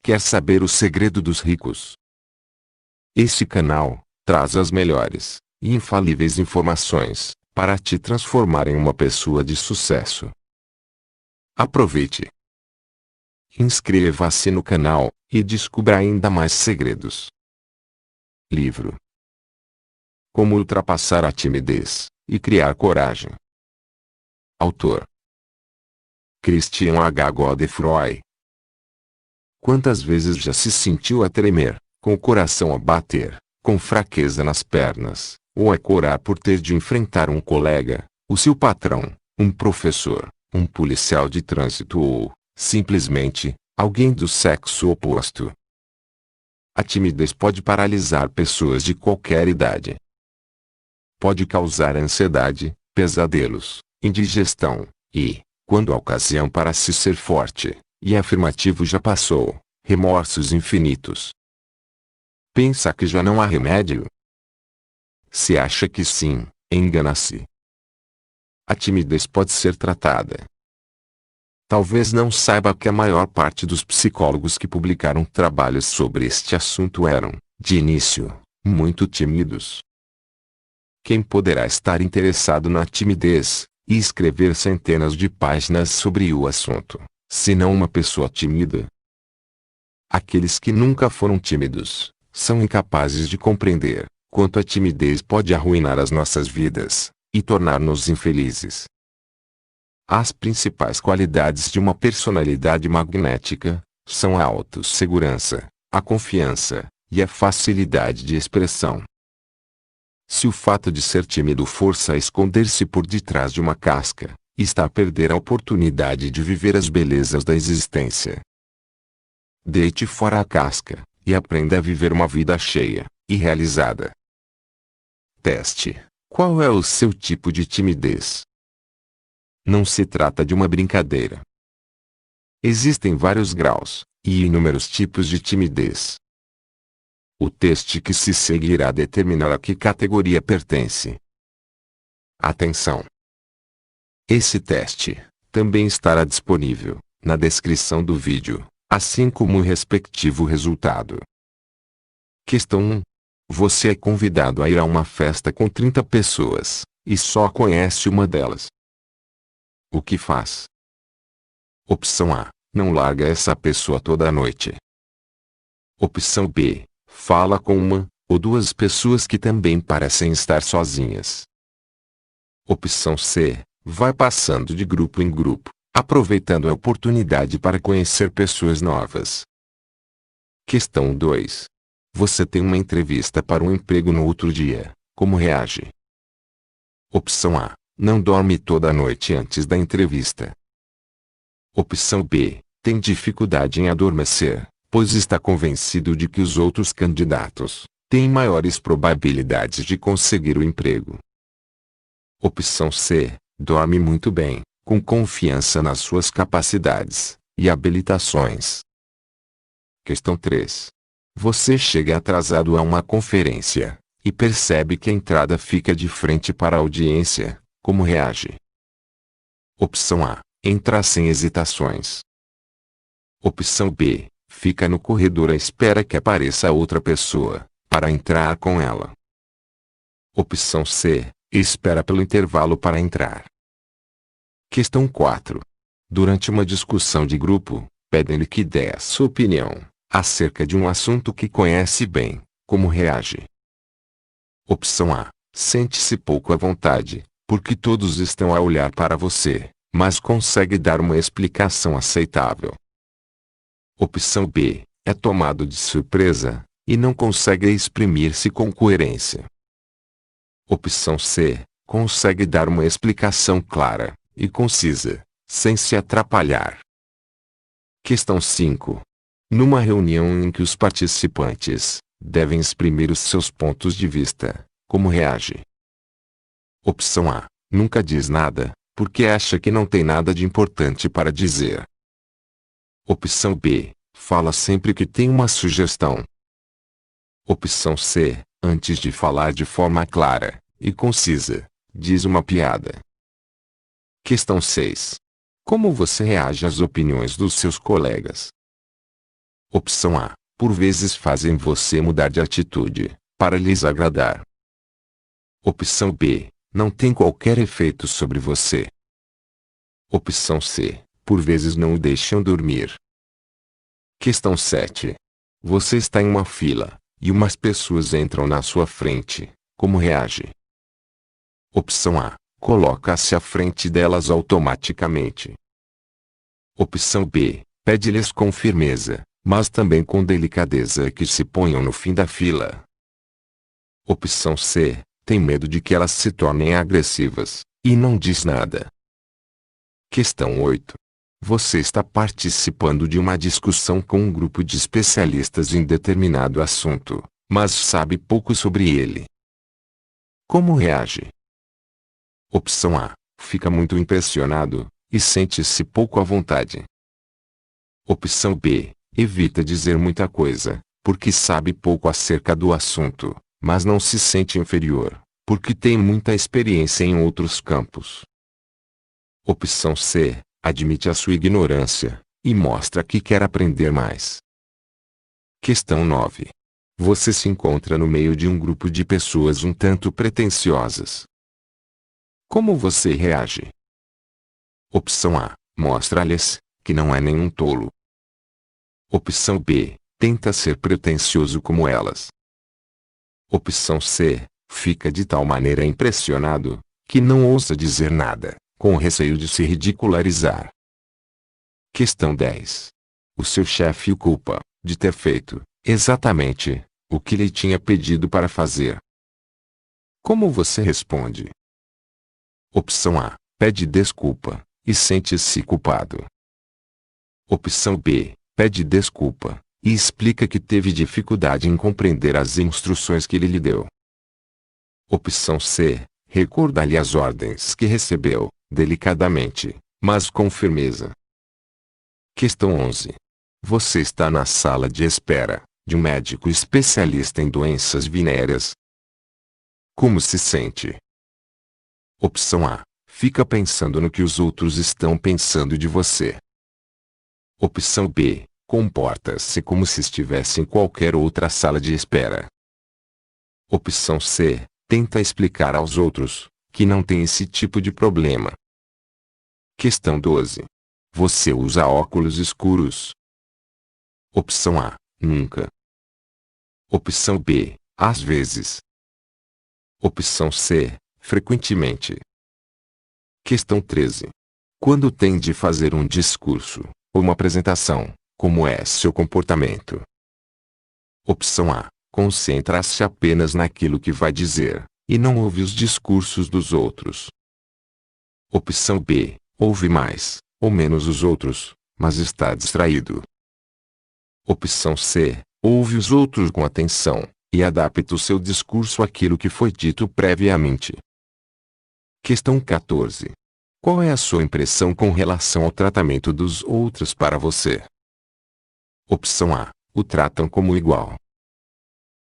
Quer saber o segredo dos ricos? Este canal traz as melhores e infalíveis informações para te transformar em uma pessoa de sucesso. Aproveite! Inscreva-se no canal e descubra ainda mais segredos. Livro: Como ultrapassar a timidez e criar coragem. Autor: Christian H. Godefroy. Quantas vezes já se sentiu a tremer, com o coração a bater, com fraqueza nas pernas, ou a corar por ter de enfrentar um colega, o seu patrão, um professor, um policial de trânsito ou, simplesmente, alguém do sexo oposto? A timidez pode paralisar pessoas de qualquer idade. Pode causar ansiedade, pesadelos, indigestão, e, quando a ocasião para se ser forte e afirmativo já passou, remorsos infinitos. Pensa que já não há remédio? Se acha que sim, engana-se. A timidez pode ser tratada. Talvez não saiba que a maior parte dos psicólogos que publicaram trabalhos sobre este assunto eram, de início, muito tímidos. Quem poderá estar interessado na timidez e escrever centenas de páginas sobre o assunto, se não uma pessoa tímida? Aqueles que nunca foram tímidos são incapazes de compreender quanto a timidez pode arruinar as nossas vidas e tornar-nos infelizes. As principais qualidades de uma personalidade magnética são a autossegurança, a confiança e a facilidade de expressão. Se o fato de ser tímido força a esconder-se por detrás de uma casca, está a perder a oportunidade de viver as belezas da existência. Deite fora a casca e aprenda a viver uma vida cheia e realizada. Teste: qual é o seu tipo de timidez? Não se trata de uma brincadeira. Existem vários graus e inúmeros tipos de timidez. O teste que se seguirá determinará a que categoria pertence. Atenção! Esse teste também estará disponível na descrição do vídeo, assim como o respectivo resultado. Questão 1. Você é convidado a ir a uma festa com 30 pessoas, e só conhece uma delas. O que faz? Opção A. Não larga essa pessoa toda a noite. Opção B. Fala com uma ou duas pessoas que também parecem estar sozinhas. Opção C. Vai passando de grupo em grupo, aproveitando a oportunidade para conhecer pessoas novas. Questão 2. Você tem uma entrevista para um emprego no outro dia, como reage? Opção A. Não dorme toda a noite antes da entrevista. Opção B. Tem dificuldade em adormecer, pois está convencido de que os outros candidatos têm maiores probabilidades de conseguir o emprego. Opção C. Dorme muito bem, com confiança nas suas capacidades e habilitações. Questão 3. Você chega atrasado a uma conferência e percebe que a entrada fica de frente para a audiência. Como reage? Opção A. Entra sem hesitações. Opção B. Fica no corredor à espera que apareça outra pessoa para entrar com ela. Opção C. Espera pelo intervalo para entrar. Questão 4. Durante uma discussão de grupo, pedem-lhe que dê a sua opinião acerca de um assunto que conhece bem. Como reage? Opção A. Sente-se pouco à vontade, porque todos estão a olhar para você, mas consegue dar uma explicação aceitável. Opção B. É tomado de surpresa e não consegue exprimir-se com coerência. Opção C. Consegue dar uma explicação clara e concisa, sem se atrapalhar. Questão 5. Numa reunião em que os participantes devem exprimir os seus pontos de vista, como reage? Opção A. Nunca diz nada, porque acha que não tem nada de importante para dizer. Opção B. Fala sempre que tem uma sugestão. Opção C. Antes de falar de forma clara e concisa, diz uma piada. Questão 6. Como você reage às opiniões dos seus colegas? Opção A. Por vezes fazem você mudar de atitude, para lhes agradar. Opção B. Não tem qualquer efeito sobre você. Opção C. Por vezes não o deixam dormir. Questão 7. Você está em uma fila, e umas pessoas entram na sua frente. Como reage? Opção A. Coloca-se à frente delas automaticamente. Opção B. Pede-lhes com firmeza, mas também com delicadeza que se ponham no fim da fila. Opção C. Tem medo de que elas se tornem agressivas, e não diz nada. Questão 8. Você está participando de uma discussão com um grupo de especialistas em determinado assunto, mas sabe pouco sobre ele. Como reage? Opção A. Fica muito impressionado, e sente-se pouco à vontade. Opção B. Evita dizer muita coisa, porque sabe pouco acerca do assunto, mas não se sente inferior, porque tem muita experiência em outros campos. Opção C. Admite a sua ignorância, e mostra que quer aprender mais. Questão 9. Você se encontra no meio de um grupo de pessoas um tanto pretensiosas. Como você reage? Opção A. Mostra-lhes que não é nenhum tolo. Opção B. Tenta ser pretensioso como elas. Opção C. Fica de tal maneira impressionado, que não ousa dizer nada, com receio de se ridicularizar. Questão 10. O seu chefe o culpa de ter feito exatamente o que lhe tinha pedido para fazer. Como você responde? Opção A. Pede desculpa e sente-se culpado. Opção B. Pede desculpa e explica que teve dificuldade em compreender as instruções que ele lhe deu. Opção C. Recorda-lhe as ordens que recebeu, delicadamente, mas com firmeza. Questão 11. Você está na sala de espera de um médico especialista em doenças venéreas. Como se sente? Opção A. Fica pensando no que os outros estão pensando de você. Opção B. Comporta-se como se estivesse em qualquer outra sala de espera. Opção C. Tenta explicar aos outros que não tem esse tipo de problema. Questão 12. Você usa óculos escuros? Opção A. Nunca. Opção B. Às vezes. Opção C. Frequentemente. Questão 13. Quando tem de fazer um discurso ou uma apresentação, como é seu comportamento? Opção A. Concentra-se apenas naquilo que vai dizer, e não ouve os discursos dos outros. Opção B. Ouve mais ou menos os outros, mas está distraído. Opção C. Ouve os outros com atenção, e adapta o seu discurso àquilo que foi dito previamente. Questão 14. Qual é a sua impressão com relação ao tratamento dos outros para você? Opção A. O tratam como igual.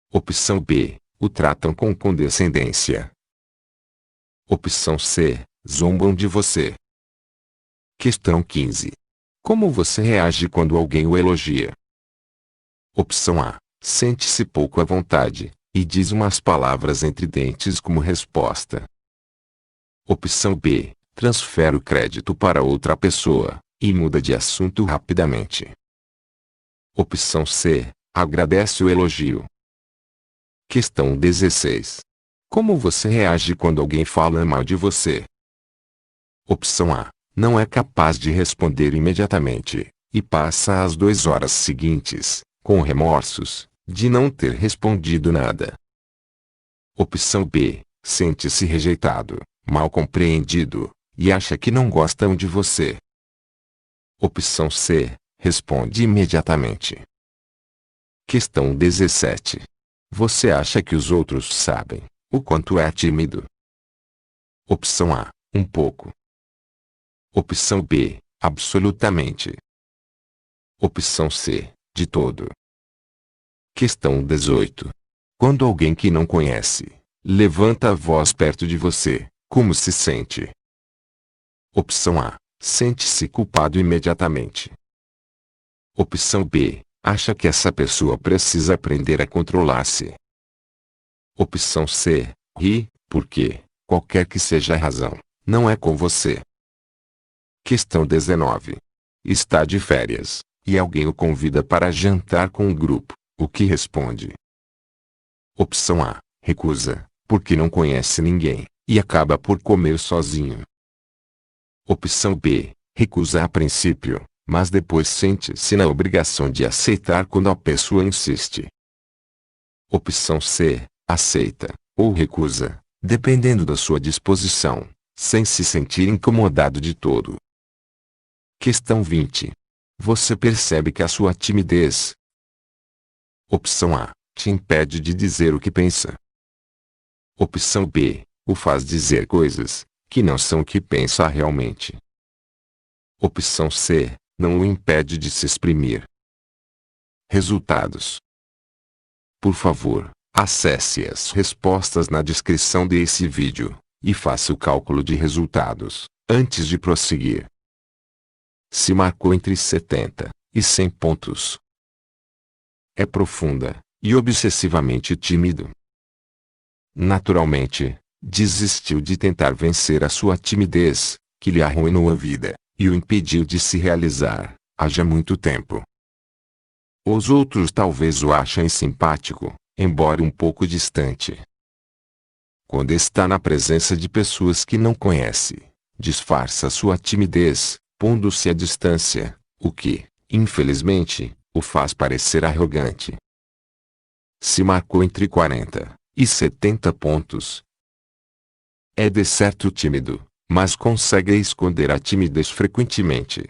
Opção B. O tratam com condescendência. Opção C. Zombam de você. Questão 15. Como você reage quando alguém o elogia? Opção A. Sente-se pouco à vontade, e diz umas palavras entre dentes como resposta. Opção B. Transfere o crédito para outra pessoa, e muda de assunto rapidamente. Opção C. Agradece o elogio. Questão 16. Como você reage quando alguém fala mal de você? Opção A. Não é capaz de responder imediatamente, e passa as 2 horas seguintes, com remorsos, de não ter respondido nada. Opção B. Sente-se rejeitado, mal compreendido, e acha que não gostam de você. Opção C. Responde imediatamente. Questão 17. Você acha que os outros sabem o quanto é tímido? Opção A. Um pouco. Opção B. Absolutamente. Opção C. De todo. Questão 18. Quando alguém que não conhece levanta a voz perto de você, como se sente? Opção A. Sente-se culpado imediatamente. Opção B. Acha que essa pessoa precisa aprender a controlar-se. Opção C. Ri, porque, qualquer que seja a razão, não é com você. Questão 19. Está de férias, e alguém o convida para jantar com o grupo. O que responde? Opção A. Recusa, porque não conhece ninguém, e acaba por comer sozinho. Opção B. Recusa a princípio, mas depois sente-se na obrigação de aceitar quando a pessoa insiste. Opção C. Aceita, ou recusa, dependendo da sua disposição, sem se sentir incomodado de todo. Questão 20. Você percebe que a sua timidez. Opção A. Te impede de dizer o que pensa. Opção B. O faz dizer coisas que não são o que pensa realmente. Opção C. Não o impede de se exprimir. Resultados. Por favor, acesse as respostas na descrição desse vídeo e faça o cálculo de resultados antes de prosseguir. Se marcou entre 70 e 100 pontos. É profunda e obsessivamente tímido. Naturalmente, desistiu de tentar vencer a sua timidez, que lhe arruinou a vida e o impediu de se realizar há já muito tempo. Os outros talvez o achem simpático, embora um pouco distante. Quando está na presença de pessoas que não conhece, disfarça sua timidez, pondo-se à distância, o que, infelizmente, o faz parecer arrogante. Se marcou entre 40 e 70 pontos. É de certo tímido, mas consegue esconder a timidez frequentemente.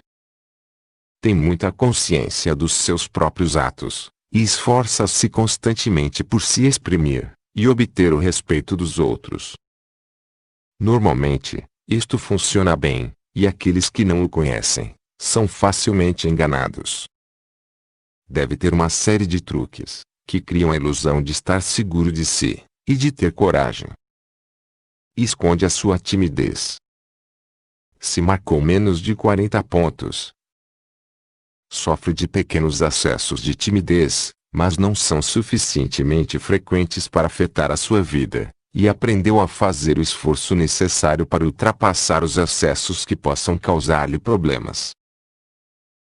Tem muita consciência dos seus próprios atos, e esforça-se constantemente por se exprimir e obter o respeito dos outros. Normalmente, isto funciona bem, e aqueles que não o conhecem são facilmente enganados. Deve ter uma série de truques que criam a ilusão de estar seguro de si e de ter coragem. Esconde a sua timidez. Se marcou menos de 40 pontos. Sofre de pequenos acessos de timidez, mas não são suficientemente frequentes para afetar a sua vida, e aprendeu a fazer o esforço necessário para ultrapassar os acessos que possam causar-lhe problemas.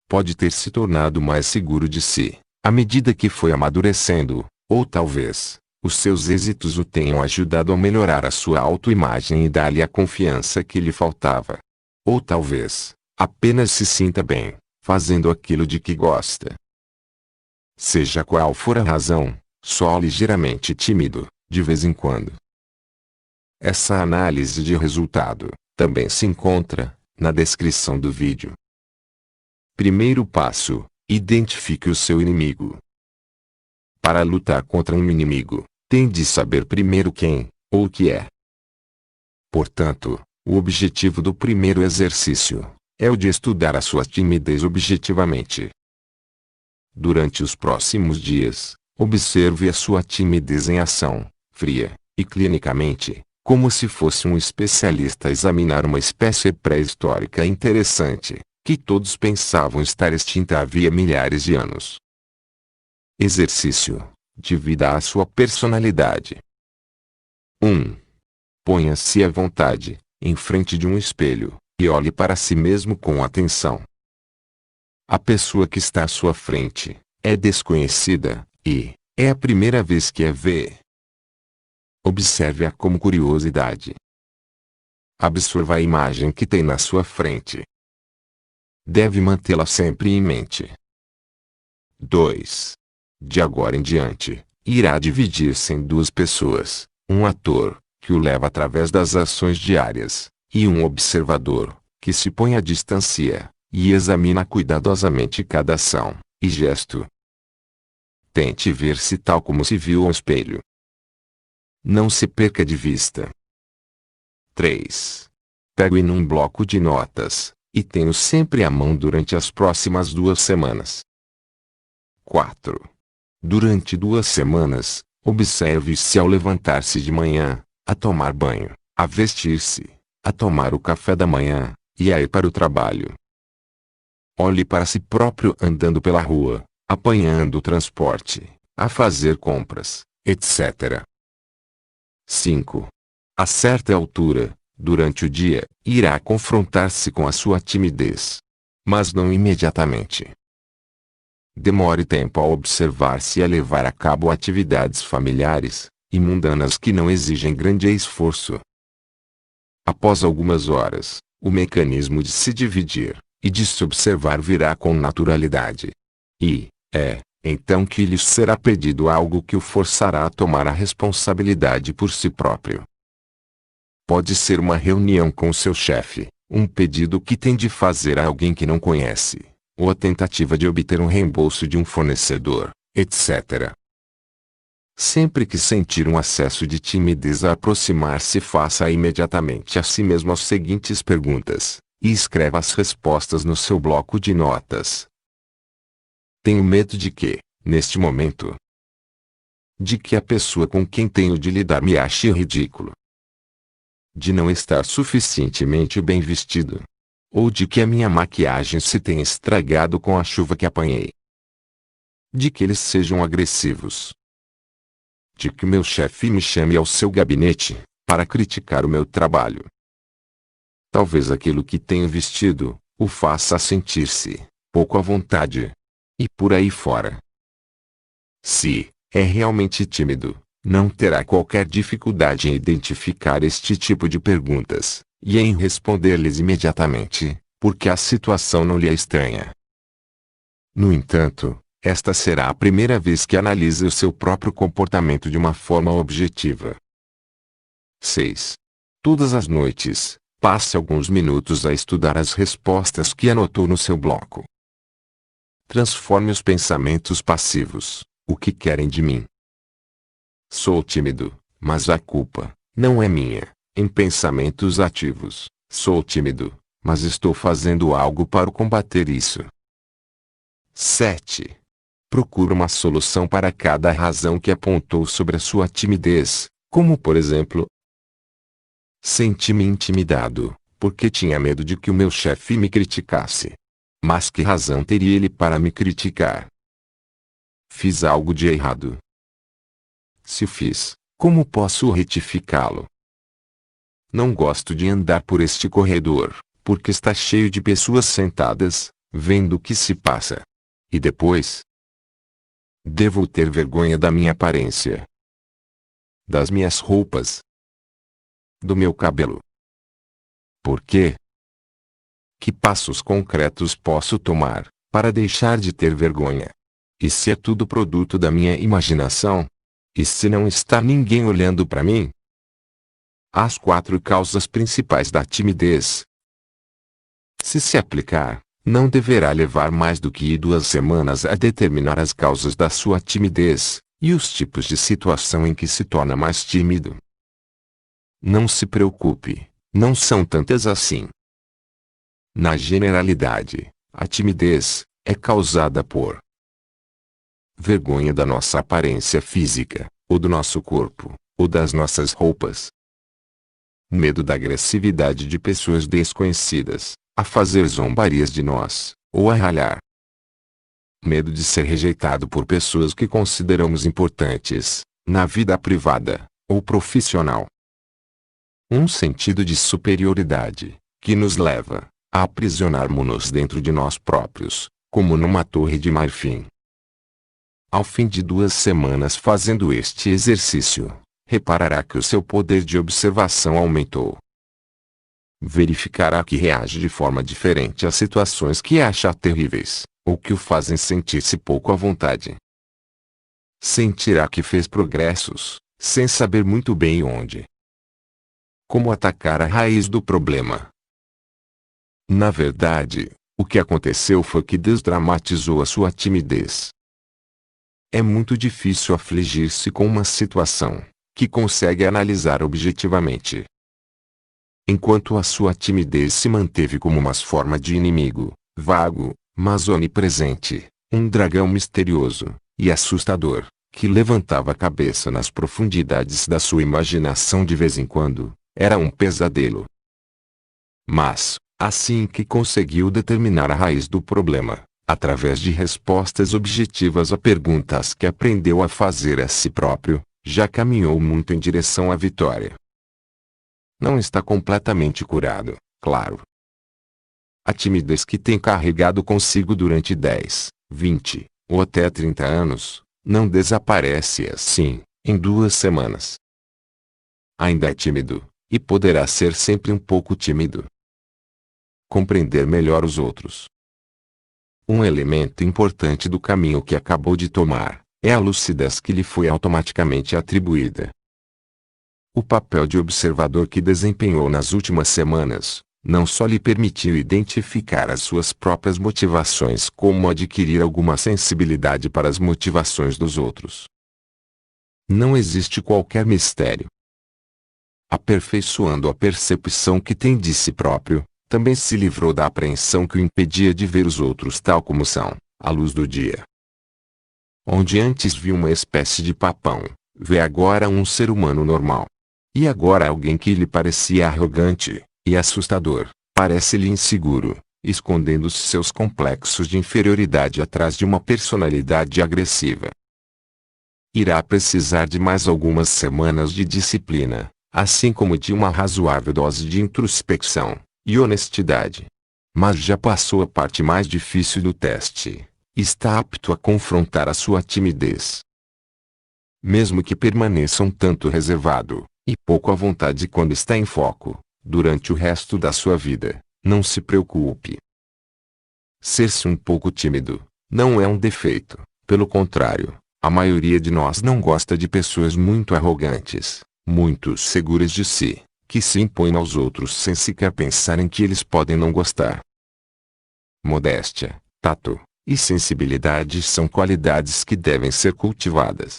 Pode ter se tornado mais seguro de si, à medida que foi amadurecendo, ou talvez, os seus êxitos o tenham ajudado a melhorar a sua autoimagem e dar-lhe a confiança que lhe faltava. Ou talvez, apenas se sinta bem, fazendo aquilo de que gosta. Seja qual for a razão, só ligeiramente tímido, de vez em quando. Essa análise de resultado também se encontra na descrição do vídeo. Primeiro passo: identifique o seu inimigo. Para lutar contra um inimigo, tem de saber primeiro quem ou o que é. Portanto, o objetivo do primeiro exercício é o de estudar a sua timidez objetivamente. Durante os próximos dias, observe a sua timidez em ação, fria e clinicamente, como se fosse um especialista a examinar uma espécie pré-histórica interessante, que todos pensavam estar extinta havia milhares de anos. Exercício: divida a sua personalidade. 1. Ponha-se à vontade, em frente de um espelho, e olhe para si mesmo com atenção. A pessoa que está à sua frente é desconhecida, e é a primeira vez que a vê. Observe-a como curiosidade. Absorva a imagem que tem na sua frente. Deve mantê-la sempre em mente. 2. De agora em diante, irá dividir-se em duas pessoas, um ator, que o leva através das ações diárias, e um observador, que se põe à distância, e examina cuidadosamente cada ação e gesto. Tente ver-se tal como se viu ao espelho. Não se perca de vista. 3. Pegue num bloco de notas, e tenha-o sempre à mão durante as próximas 2 semanas. 4. Durante 2 semanas, observe-se ao levantar-se de manhã, a tomar banho, a vestir-se, a tomar o café da manhã, e a ir para o trabalho. Olhe para si próprio andando pela rua, apanhando o transporte, a fazer compras, etc. 5. A certa altura, durante o dia, irá confrontar-se com a sua timidez. Mas não imediatamente. Demore tempo a observar-se e a levar a cabo atividades familiares e mundanas que não exigem grande esforço. Após algumas horas, o mecanismo de se dividir e de se observar virá com naturalidade. E então que lhe será pedido algo que o forçará a tomar a responsabilidade por si próprio. Pode ser uma reunião com o seu chefe, um pedido que tem de fazer a alguém que não conhece, ou a tentativa de obter um reembolso de um fornecedor, etc. Sempre que sentir um acesso de timidez a aproximar-se, faça imediatamente a si mesmo as seguintes perguntas, e escreva as respostas no seu bloco de notas. Tenho medo de que, neste momento, de que a pessoa com quem tenho de lidar me ache ridículo, de não estar suficientemente bem vestido, ou de que a minha maquiagem se tenha estragado com a chuva que apanhei, de que eles sejam agressivos, de que meu chefe me chame ao seu gabinete para criticar o meu trabalho. Talvez aquilo que tenho vestido o faça sentir-se pouco à vontade. E por aí fora. Se é realmente tímido, não terá qualquer dificuldade em identificar este tipo de perguntas, e em responder-lhes imediatamente, porque a situação não lhe é estranha. No entanto, esta será a primeira vez que analisa o seu próprio comportamento de uma forma objetiva. 6. Todas as noites, passe alguns minutos a estudar as respostas que anotou no seu bloco. Transforme os pensamentos passivos, o que querem de mim. Sou tímido, mas a culpa não é minha, em pensamentos ativos. Sou tímido, mas estou fazendo algo para combater isso. 7. Procure uma solução para cada razão que apontou sobre a sua timidez, como por exemplo: senti-me intimidado, porque tinha medo de que o meu chefe me criticasse. Mas que razão teria ele para me criticar? Fiz algo de errado. Se fiz, como posso retificá-lo? Não gosto de andar por este corredor, porque está cheio de pessoas sentadas, vendo o que se passa. E depois? Devo ter vergonha da minha aparência, das minhas roupas, do meu cabelo. Por quê? Que passos concretos posso tomar para deixar de ter vergonha? E se é tudo produto da minha imaginação? E se não está ninguém olhando para mim? As 4 causas principais da timidez. Se aplicar, não deverá levar mais do que 2 semanas a determinar as causas da sua timidez e os tipos de situação em que se torna mais tímido. Não se preocupe, não são tantas assim. Na generalidade, a timidez é causada por vergonha da nossa aparência física, ou do nosso corpo, ou das nossas roupas. Medo da agressividade de pessoas desconhecidas, a fazer zombarias de nós, ou a ralhar. Medo de ser rejeitado por pessoas que consideramos importantes, na vida privada, ou profissional. Um sentido de superioridade, que nos leva a aprisionarmos-nos dentro de nós próprios, como numa torre de marfim. Ao fim de 2 semanas fazendo este exercício, reparará que o seu poder de observação aumentou. Verificará que reage de forma diferente a situações que acha terríveis, ou que o fazem sentir-se pouco à vontade. Sentirá que fez progressos, sem saber muito bem onde. Como atacar a raiz do problema? Na verdade, o que aconteceu foi que desdramatizou a sua timidez. É muito difícil afligir-se com uma situação que consegue analisar objetivamente. Enquanto a sua timidez se manteve como uma forma de inimigo, vago, mas onipresente, um dragão misterioso e assustador, que levantava a cabeça nas profundidades da sua imaginação de vez em quando, era um pesadelo. Mas, assim que conseguiu determinar a raiz do problema, através de respostas objetivas a perguntas que aprendeu a fazer a si próprio, já caminhou muito em direção à vitória. Não está completamente curado, claro. A timidez que tem carregado consigo durante 10, 20, ou até 30 anos, não desaparece assim, em 2 semanas. Ainda é tímido, e poderá ser sempre um pouco tímido. Compreender melhor os outros. Um elemento importante do caminho que acabou de tomar, é a lucidez que lhe foi automaticamente atribuída. O papel de observador que desempenhou nas últimas semanas, não só lhe permitiu identificar as suas próprias motivações como adquirir alguma sensibilidade para as motivações dos outros. Não existe qualquer mistério. Aperfeiçoando a percepção que tem de si próprio, também se livrou da apreensão que o impedia de ver os outros tal como são, à luz do dia. Onde antes viu uma espécie de papão, vê agora um ser humano normal. E agora alguém que lhe parecia arrogante e assustador, parece-lhe inseguro, escondendo seus complexos de inferioridade atrás de uma personalidade agressiva. Irá precisar de mais algumas semanas de disciplina, assim como de uma razoável dose de introspecção e honestidade. Mas já passou a parte mais difícil do teste. Está apto a confrontar a sua timidez. Mesmo que permaneça um tanto reservado e pouco à vontade quando está em foco, durante o resto da sua vida, não se preocupe. Ser-se um pouco tímido não é um defeito, pelo contrário, a maioria de nós não gosta de pessoas muito arrogantes, muito seguras de si, que se impõem aos outros sem sequer pensar em que eles podem não gostar. Modéstia, tato e sensibilidade são qualidades que devem ser cultivadas.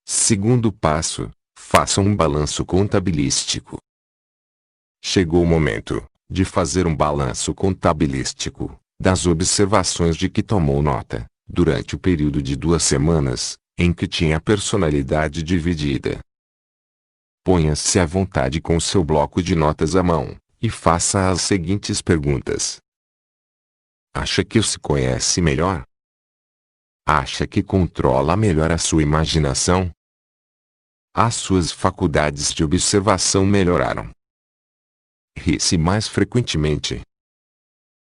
Segundo passo, faça um balanço contabilístico. Chegou o momento de fazer um balanço contabilístico das observações de que tomou nota, durante o período de 2 semanas, em que tinha a personalidade dividida. Ponha-se à vontade com seu bloco de notas à mão, e faça as seguintes perguntas. Acha que se conhece melhor? Acha que controla melhor a sua imaginação? As suas faculdades de observação melhoraram? Ri-se mais frequentemente?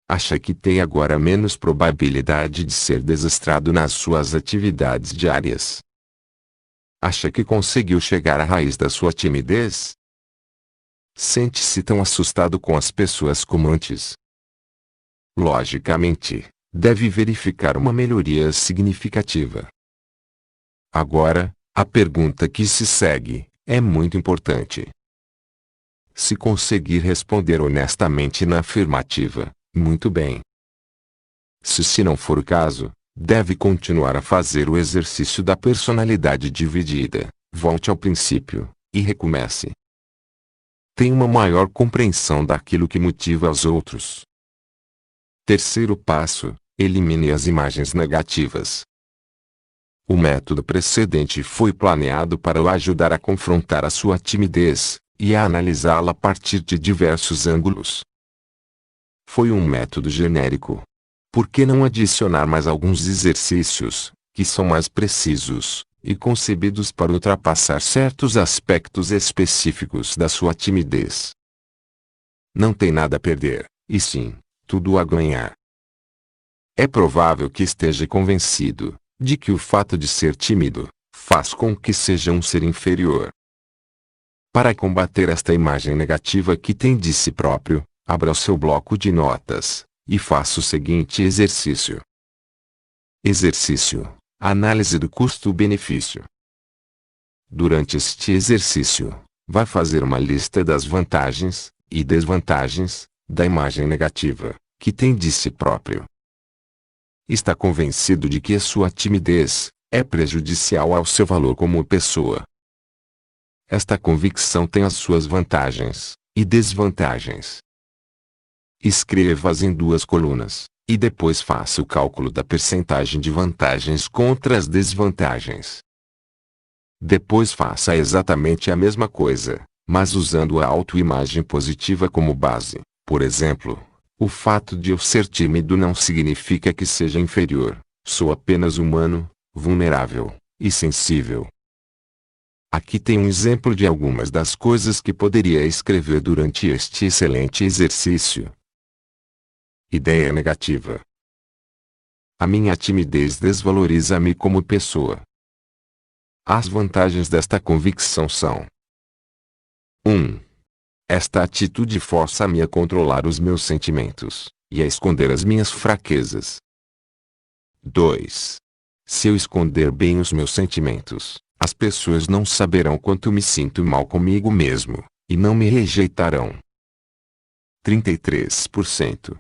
Acha que tem agora menos probabilidade de ser desastrado nas suas atividades diárias? Acha que conseguiu chegar à raiz da sua timidez? Sente-se tão assustado com as pessoas como antes? Logicamente, deve verificar uma melhoria significativa. Agora, a pergunta que se segue é muito importante. Se conseguir responder honestamente na afirmativa, muito bem. Se não for o caso, deve continuar a fazer o exercício da personalidade dividida, volte ao princípio, e recomece. Tenha uma maior compreensão daquilo que motiva os outros. Terceiro passo, elimine as imagens negativas. O método precedente foi planeado para o ajudar a confrontar a sua timidez e a analisá-la a partir de diversos ângulos. Foi um método genérico. Por que não adicionar mais alguns exercícios, que são mais precisos, e concebidos para ultrapassar certos aspectos específicos da sua timidez? Não tem nada a perder, e sim, tudo a ganhar. É provável que esteja convencido de que o fato de ser tímido faz com que seja um ser inferior. Para combater esta imagem negativa que tem de si próprio, abra o seu bloco de notas e faça o seguinte exercício. Exercício: análise do custo-benefício. Durante este exercício, vai fazer uma lista das vantagens e desvantagens da imagem negativa que tem de si próprio. Está convencido de que a sua timidez é prejudicial ao seu valor como pessoa. Esta convicção tem as suas vantagens e desvantagens. Escreva-as em 2 colunas, e depois faça o cálculo da percentagem de vantagens contra as desvantagens. Depois faça exatamente a mesma coisa, mas usando a autoimagem positiva como base. Por exemplo, O fato de eu ser tímido não significa que seja inferior. Sou apenas humano, vulnerável e sensível. Aqui tem um exemplo de algumas das coisas que poderia escrever durante este excelente exercício. Ideia negativa. A minha timidez desvaloriza-me como pessoa. As vantagens desta convicção são: 1. Esta atitude força-me a controlar os meus sentimentos e a esconder as minhas fraquezas. 2. Se eu esconder bem os meus sentimentos, as pessoas não saberão quanto me sinto mal comigo mesmo, e não me rejeitarão. 33%.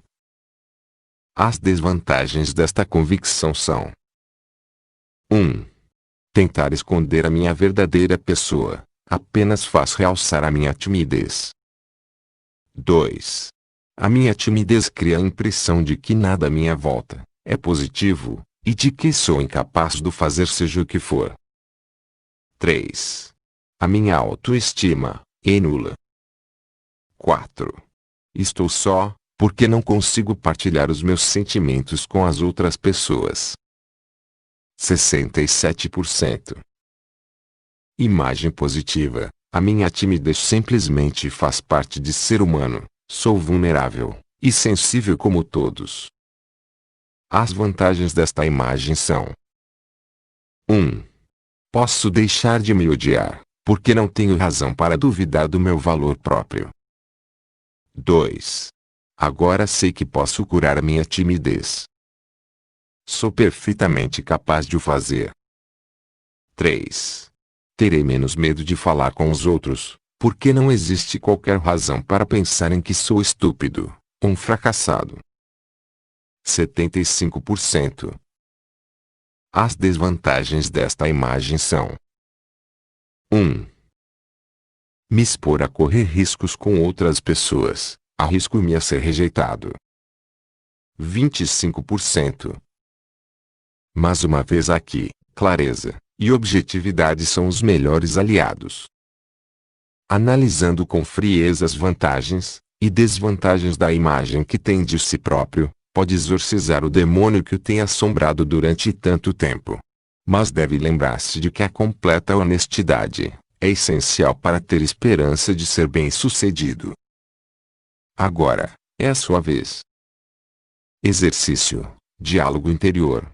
As desvantagens desta convicção são: 1. Tentar esconder a minha verdadeira pessoa apenas faz realçar a minha timidez. 2. A minha timidez cria a impressão de que nada à minha volta é positivo, e de que sou incapaz de fazer seja o que for. 3. A minha autoestima é nula. 4. Estou só, porque não consigo partilhar os meus sentimentos com as outras pessoas. 67%. Imagem positiva. A minha timidez simplesmente faz parte de ser humano. Sou vulnerável e sensível como todos. As vantagens desta imagem são: 1. Posso deixar de me odiar, porque não tenho razão para duvidar do meu valor próprio. 2. Agora sei que posso curar a minha timidez. Sou perfeitamente capaz de o fazer. 3. Terei menos medo de falar com os outros, porque não existe qualquer razão para pensar em que sou estúpido, um fracassado. 75%. As desvantagens desta imagem são: 1. Me expor a correr riscos com outras pessoas, arrisco-me a ser rejeitado. 25%. Mais uma vez aqui, clareza e objetividade são os melhores aliados. Analisando com frieza as vantagens e desvantagens da imagem que tem de si próprio, pode exorcizar o demônio que o tem assombrado durante tanto tempo. Mas deve lembrar-se de que a completa honestidade é essencial para ter esperança de ser bem-sucedido. Agora, é a sua vez. Exercício: diálogo interior.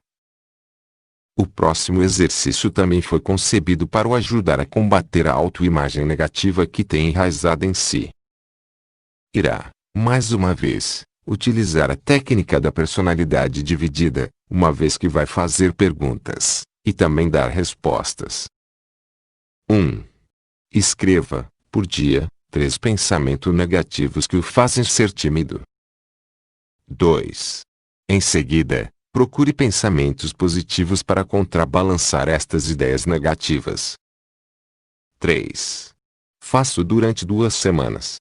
O próximo exercício também foi concebido para o ajudar a combater a autoimagem negativa que tem enraizada em si. Irá, mais uma vez, utilizar a técnica da personalidade dividida, uma vez que vai fazer perguntas e também dar respostas. 1. Escreva, por dia, 3 pensamentos negativos que o fazem ser tímido. 2. Em seguida, procure pensamentos positivos para contrabalançar estas ideias negativas. 3. Faça-o durante 2 semanas.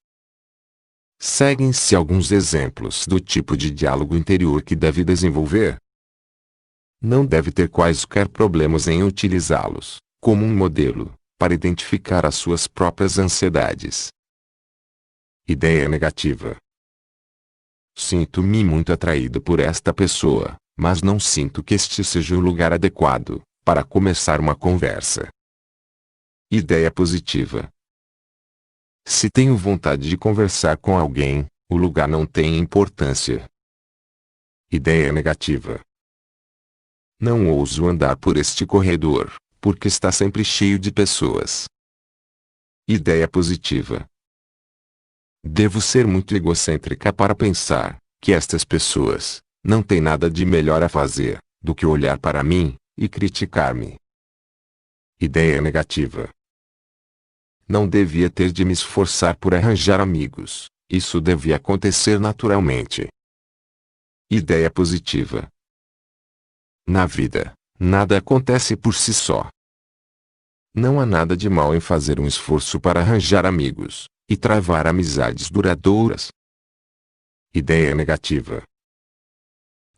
Seguem-se alguns exemplos do tipo de diálogo interior que deve desenvolver. Não deve ter quaisquer problemas em utilizá-los, como um modelo, para identificar as suas próprias ansiedades. Ideia negativa. Sinto-me muito atraído por esta pessoa, mas não sinto que este seja o lugar adequado para começar uma conversa. Ideia positiva. Se tenho vontade de conversar com alguém, o lugar não tem importância. Ideia negativa. Não ouso andar por este corredor, porque está sempre cheio de pessoas. Ideia positiva. Devo ser muito egocêntrica para pensar que estas pessoas não têm nada de melhor a fazer do que olhar para mim e criticar-me. Ideia negativa. Não devia ter de me esforçar por arranjar amigos, isso devia acontecer naturalmente. Ideia positiva. Na vida, nada acontece por si só. Não há nada de mal em fazer um esforço para arranjar amigos e travar amizades duradouras. Ideia negativa.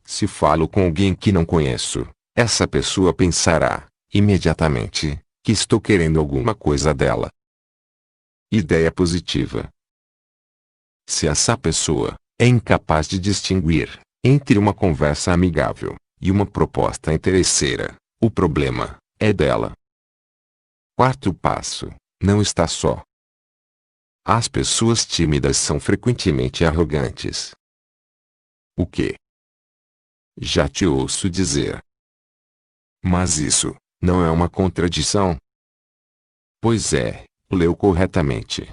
Se falo com alguém que não conheço, essa pessoa pensará, imediatamente, que estou querendo alguma coisa dela. Ideia positiva. Se essa pessoa é incapaz de distinguir entre uma conversa amigável e uma proposta interesseira. O problema é dela. Quarto passo: não está só. As pessoas tímidas são frequentemente arrogantes. O quê? Já te ouço dizer. Mas isso não é uma contradição? Pois é, leu corretamente.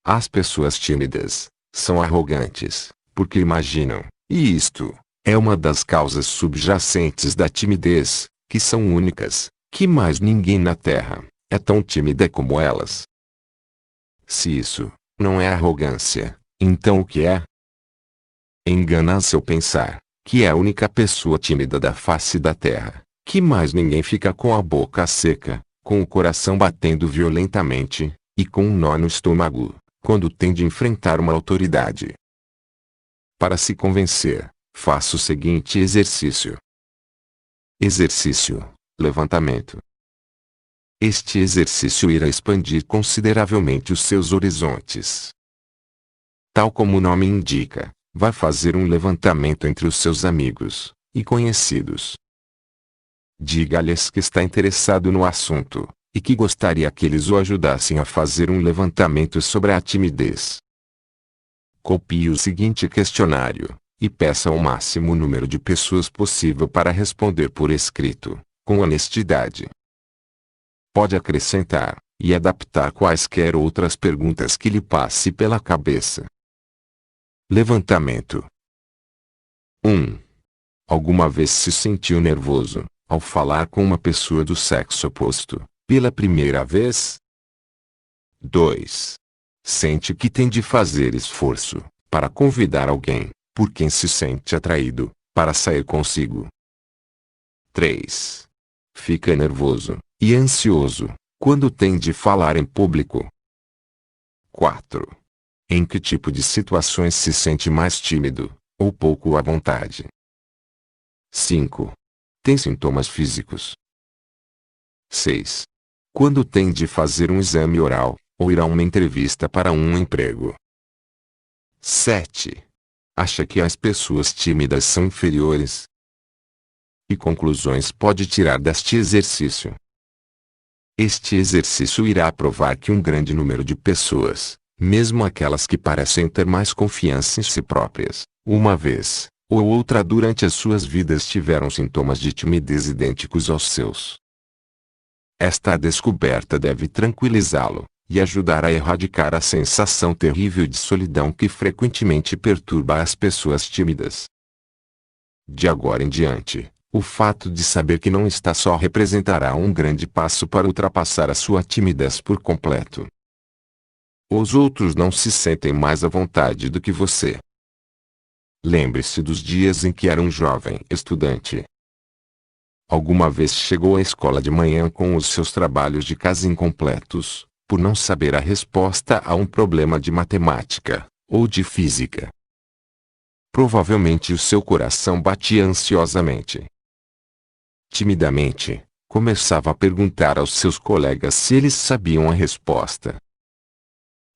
As pessoas tímidas são arrogantes, porque imaginam, e isto é uma das causas subjacentes da timidez, que são únicas, que mais ninguém na Terra é tão tímida como elas. Se isso não é arrogância, então o que é? Engana-se ao pensar que é a única pessoa tímida da face da Terra, que mais ninguém fica com a boca seca, com o coração batendo violentamente, e com um nó no estômago, quando tem de enfrentar uma autoridade. Para se convencer, faça o seguinte exercício. Exercício: levantamento. Este exercício irá expandir consideravelmente os seus horizontes. Tal como o nome indica, vai fazer um levantamento entre os seus amigos e conhecidos. Diga-lhes que está interessado no assunto, e que gostaria que eles o ajudassem a fazer um levantamento sobre a timidez. Copie o seguinte questionário, e peça ao máximo número de pessoas possível para responder por escrito, com honestidade. Pode acrescentar e adaptar quaisquer outras perguntas que lhe passe pela cabeça. Levantamento. 1. Alguma vez se sentiu nervoso ao falar com uma pessoa do sexo oposto, pela primeira vez? 2. Sente que tem de fazer esforço para convidar alguém, por quem se sente atraído, para sair consigo. 3. Fica nervoso e ansioso quando tem de falar em público. 4. Em que tipo de situações se sente mais tímido, ou pouco à vontade? 5. Tem sintomas físicos. 6. Quando tem de fazer um exame oral, ou ir a uma entrevista para um emprego. 7. Acha que as pessoas tímidas são inferiores? Que conclusões pode tirar deste exercício? Este exercício irá provar que um grande número de pessoas, mesmo aquelas que parecem ter mais confiança em si próprias, uma vez ou outra durante as suas vidas tiveram sintomas de timidez idênticos aos seus. Esta descoberta deve tranquilizá-lo e ajudar a erradicar a sensação terrível de solidão que frequentemente perturba as pessoas tímidas. De agora em diante, o fato de saber que não está só representará um grande passo para ultrapassar a sua timidez por completo. Os outros não se sentem mais à vontade do que você. Lembre-se dos dias em que era um jovem estudante. Alguma vez chegou à escola de manhã com os seus trabalhos de casa incompletos, por não saber a resposta a um problema de matemática ou de física. Provavelmente o seu coração batia ansiosamente. Timidamente, começava a perguntar aos seus colegas se eles sabiam a resposta.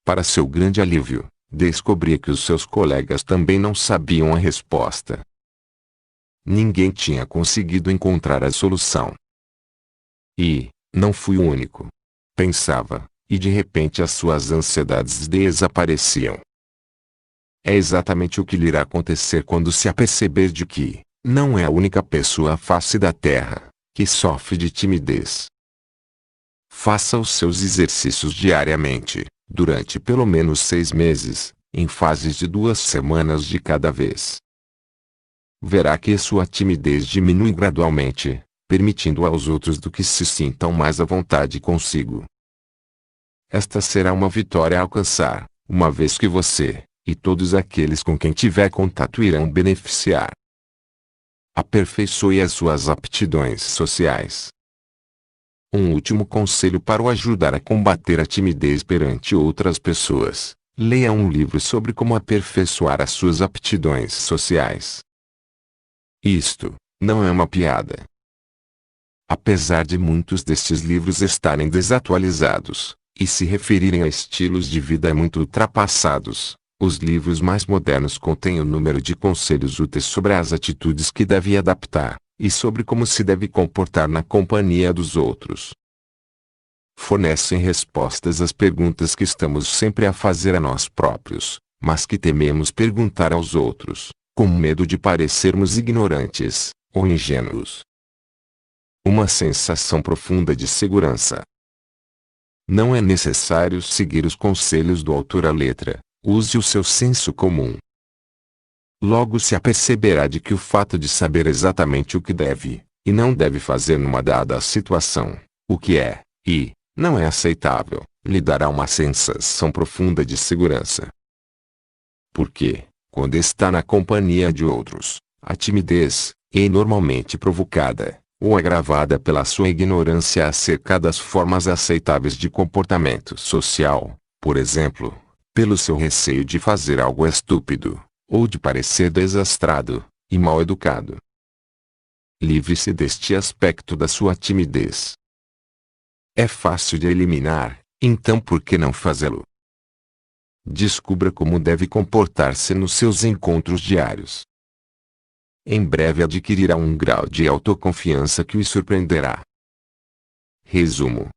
Para seu grande alívio, descobria que os seus colegas também não sabiam a resposta. Ninguém tinha conseguido encontrar a solução. E, não fui o único. Pensava, e de repente as suas ansiedades desapareciam. É exatamente o que lhe irá acontecer quando se aperceber de que não é a única pessoa à face da Terra que sofre de timidez. Faça os seus exercícios diariamente, durante pelo menos 6 meses, em fases de 2 semanas de cada vez. Verá que sua timidez diminui gradualmente, permitindo aos outros do que se sintam mais à vontade consigo. Esta será uma vitória a alcançar, uma vez que você e todos aqueles com quem tiver contato irão beneficiar. Aperfeiçoe as suas aptidões sociais. Um último conselho para o ajudar a combater a timidez perante outras pessoas: leia um livro sobre como aperfeiçoar as suas aptidões sociais. Isto não é uma piada. Apesar de muitos destes livros estarem desatualizados e se referirem a estilos de vida muito ultrapassados, Os livros mais modernos contêm um número de conselhos úteis sobre as atitudes que deve adaptar, e sobre como se deve comportar na companhia dos outros. Fornecem respostas às perguntas que estamos sempre a fazer a nós próprios, mas que tememos perguntar aos outros, com medo de parecermos ignorantes ou ingênuos. Uma sensação profunda de segurança. Não é necessário seguir os conselhos do autor à letra, use o seu senso comum. Logo se aperceberá de que o fato de saber exatamente o que deve, e não deve fazer numa dada situação, o que é, e não é aceitável, lhe dará uma sensação profunda de segurança. Porque, quando está na companhia de outros, a timidez é normalmente provocada, ou agravada pela sua ignorância acerca das formas aceitáveis de comportamento social, por exemplo, pelo seu receio de fazer algo estúpido, ou de parecer desastrado e mal educado. Livre-se deste aspecto da sua timidez. É fácil de eliminar, então por que não fazê-lo? Descubra como deve comportar-se nos seus encontros diários. Em breve adquirirá um grau de autoconfiança que o surpreenderá. Resumo: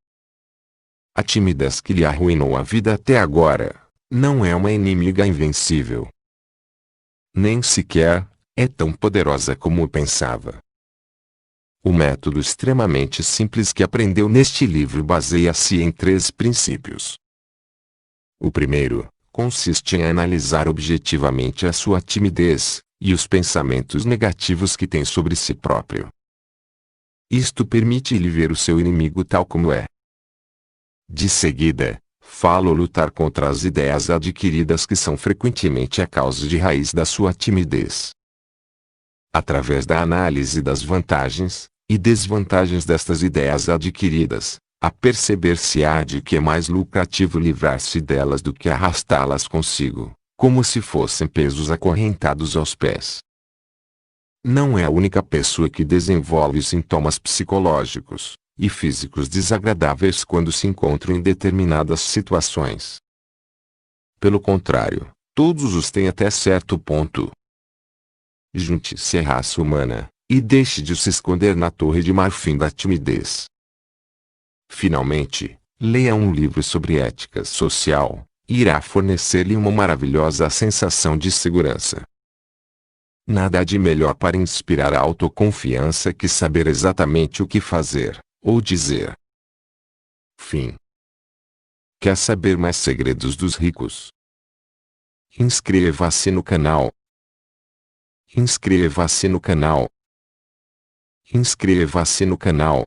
a timidez que lhe arruinou a vida até agora não é uma inimiga invencível. Nem sequer é tão poderosa como pensava. O método extremamente simples que aprendeu neste livro baseia-se em 3 princípios. O primeiro consiste em analisar objetivamente a sua timidez e os pensamentos negativos que tem sobre si próprio. Isto permite-lhe ver o seu inimigo tal como é. De seguida, falo lutar contra as ideias adquiridas que são frequentemente a causa de raiz da sua timidez. Através da análise das vantagens e desvantagens destas ideias adquiridas, a perceber-se-á de que é mais lucrativo livrar-se delas do que arrastá-las consigo, como se fossem pesos acorrentados aos pés. Não é a única pessoa que desenvolve sintomas psicológicos e físicos desagradáveis quando se encontra em determinadas situações. Pelo contrário, todos os têm até certo ponto. Junte-se à raça humana, e deixe de se esconder na torre de marfim da timidez. Finalmente, leia um livro sobre ética social, e irá fornecer-lhe uma maravilhosa sensação de segurança. Nada há de melhor para inspirar a autoconfiança que saber exatamente o que fazer, ou dizer. Fim. Quer saber mais segredos dos ricos? Inscreva-se no canal. Inscreva-se no canal. Inscreva-se no canal.